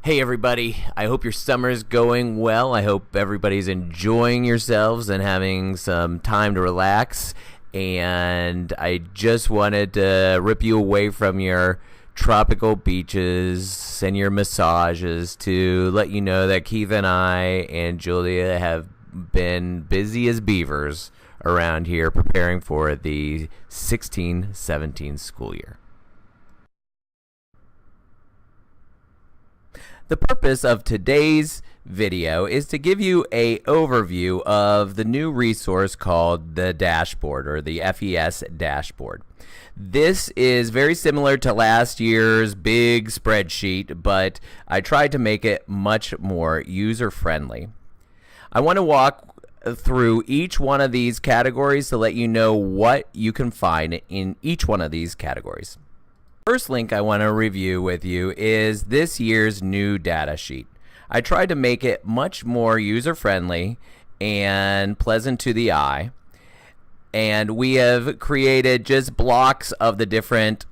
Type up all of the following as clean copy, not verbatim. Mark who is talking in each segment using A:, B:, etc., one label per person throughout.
A: Hey everybody, I hope your summer's going well. I hope everybody's enjoying yourselves and having some time to relax. And I just wanted to rip you away from your tropical beaches and your massages to let you know that Keith and I and Julia have been busy as beavers around here preparing for the 16-17 school year. The purpose of today's video is to give you an overview of the new resource called the dashboard, or the FES dashboard. This is very similar to last year's big spreadsheet, but I tried to make it much more user-friendly. I want to walk through each one of these categories to let you know what you can find in each one of these categories. First link I want to review with you is this year's new data sheet. I tried to make it much more user-friendly and pleasant to the eye, and we have created just blocks of the different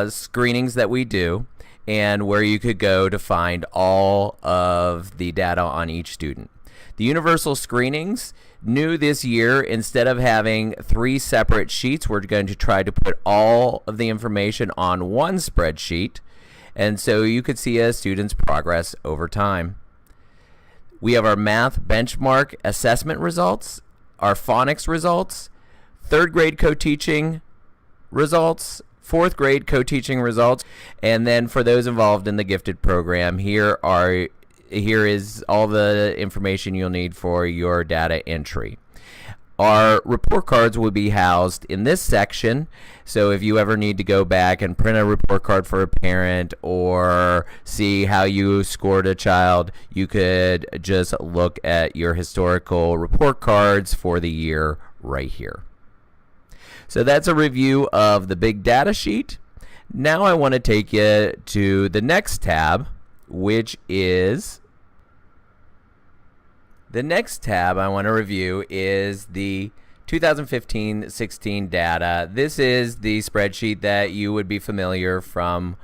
A: screenings that we do and where you could go to find all of the data on each student. The universal screenings, new this year, instead of having 3 separate sheets, we're going to try to put all of the information on one spreadsheet, and so you could see a student's progress over time. We have our math benchmark assessment results, our phonics results, 3rd grade co-teaching results, 4th grade co-teaching results, and then for those involved in the gifted program, here is all the information you'll need for your data entry. Our report cards will be housed in this section, so if you ever need to go back and print a report card for a parent or see how you scored a child, you could just look at your historical report cards for the year right here. So that's a review of the big data sheet. Now I want to take you to the next tab, which is the next tab I want to review is the 2015-16 data. This is the spreadsheet that you would be familiar from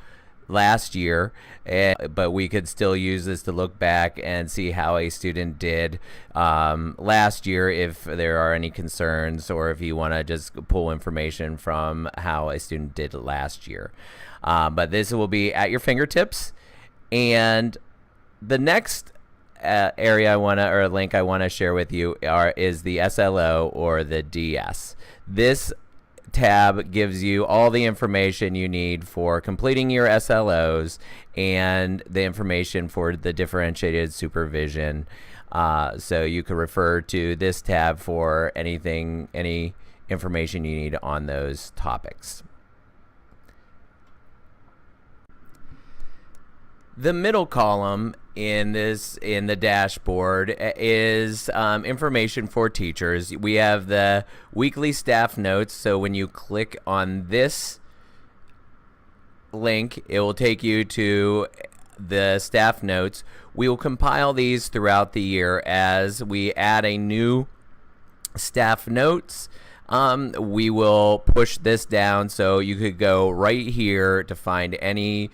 A: last year, but we could still use this to look back and see how a student did last year, if there are any concerns, or if you want to just pull information from how a student did last year. But this will be at your fingertips. And the next area link I want to share with you is the SLO, or the DS. This tab gives you all the information you need for completing your SLOs and the information for the differentiated supervision. So you can refer to this tab for any information you need on those topics. The middle column in the dashboard is information for teachers. We have the weekly staff notes, so when you click on this link, it will take you to the staff notes. We will compile these throughout the year as we add a new staff notes. We will push this down, so you could go right here to find any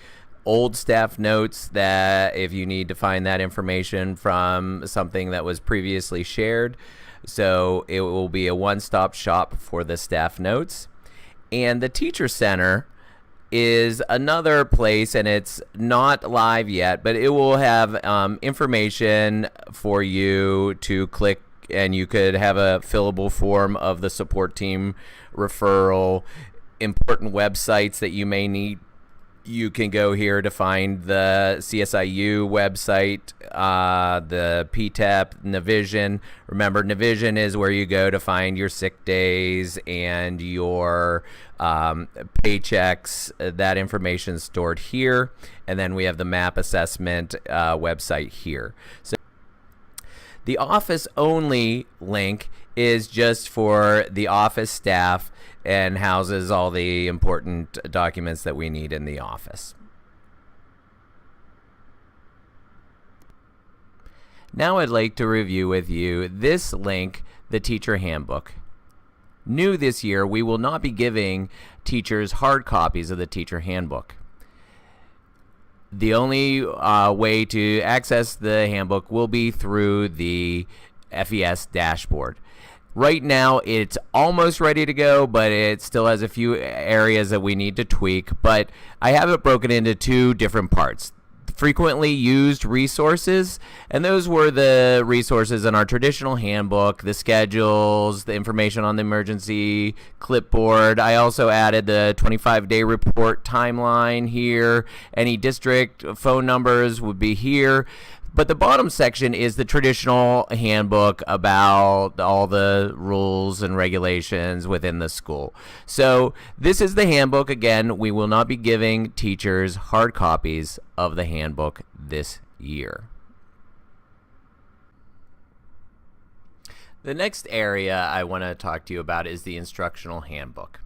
A: old staff notes that if you need to find that information from something that was previously shared. So it will be a one-stop shop for the staff notes. And the Teacher Center is another place, and it's not live yet, but it will have information for you to click, and you could have a fillable form of the support team referral, important websites that you may need. You can go here to find the CSIU website, the PTEP, Navision. Remember, Navision is where you go to find your sick days and your paychecks. That information is stored here. And then we have the MAP assessment website here. So the office only link is just for the office staff and houses all the important documents that we need in the office. Now I'd like to review with you this link, the Teacher Handbook. New this year, we will not be giving teachers hard copies of the Teacher Handbook. The only way to access the handbook will be through the FES dashboard. Right now, it's almost ready to go, but it still has a few areas that we need to tweak. But I have it broken into two different parts. Frequently used resources, and those were the resources in our traditional handbook, the schedules, the information on the emergency clipboard. I also added the 25-day report timeline here. Any district phone numbers would be here. But the bottom section is the traditional handbook about all the rules and regulations within the school. So this is the handbook. Again, we will not be giving teachers hard copies of the handbook this year. The next area I want to talk to you about is the instructional handbook.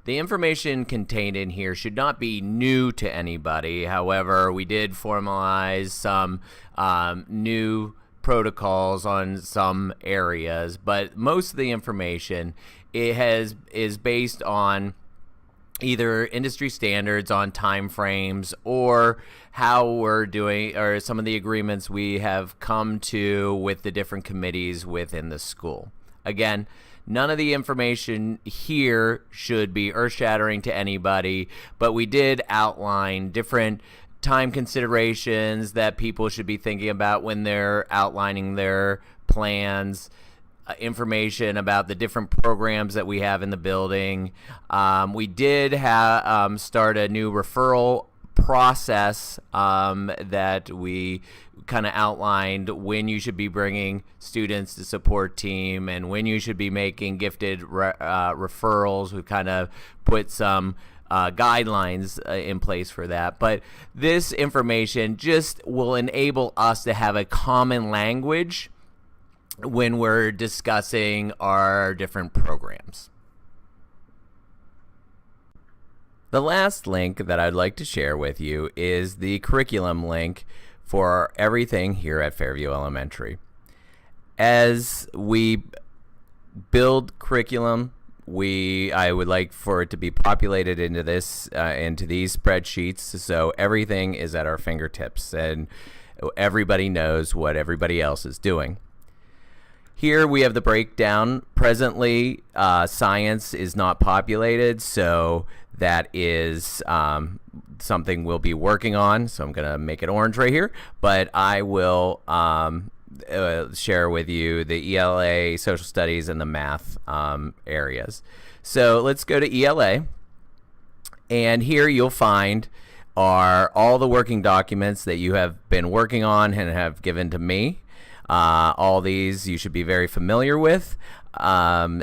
A: The information contained in here should not be new to anybody. However, we did formalize some new protocols on some areas, but most of the information is based on either industry standards on time frames or how we're doing, or some of the agreements we have come to with the different committees within the school. Again, none of the information here should be earth-shattering to anybody, but we did outline different time considerations that people should be thinking about when they're outlining their plans, information about the different programs that we have in the building. We did start a new referral process that we kind of outlined when you should be bringing students to support team and when you should be making gifted referrals. We've kind of put some guidelines in place for that. But this information just will enable us to have a common language when we're discussing our different programs. The last link that I'd like to share with you is the curriculum link for everything here at Fairview Elementary. As we build curriculum, I would like for it to be populated into these spreadsheets, so everything is at our fingertips and everybody knows what everybody else is doing. Here we have the breakdown. Presently, science is not populated, so that is something we'll be working on. So I'm going to make it orange right here, but I will share with you the ELA, social studies, and the math areas. So let's go to ELA, and here you'll find are all the working documents that you have been working on and have given to me. All these you should be very familiar with.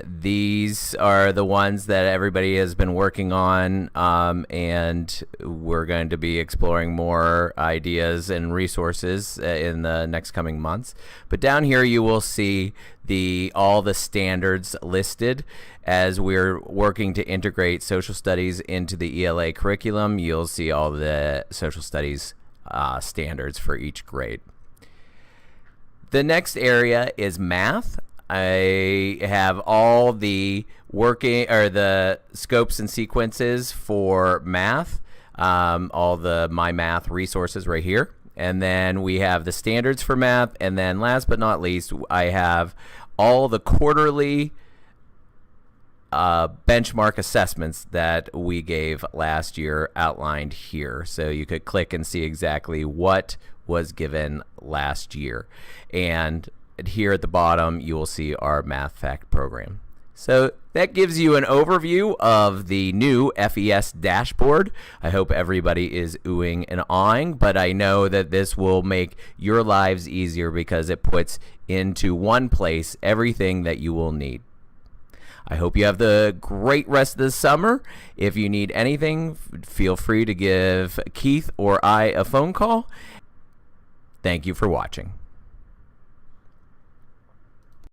A: These are the ones that everybody has been working on, and we're going to be exploring more ideas and resources in the next coming months. But down here you will see all the standards listed. As we're working to integrate social studies into the ELA curriculum, you'll see all the social studies standards for each grade. The next area is math. I have all the the scopes and sequences for math, all the My Math resources right here. And then we have the standards for math. And then last but not least, I have all the quarterly benchmark assessments that we gave last year outlined here. So you could click and see exactly what was given last year. And here at the bottom, you will see our Math Fact program. So that gives you an overview of the new FES dashboard. I hope everybody is oohing and awing, but I know that this will make your lives easier because it puts into one place everything that you will need. I hope you have the great rest of the summer. If you need anything, feel free to give Keith or I a phone call. Thank you for watching.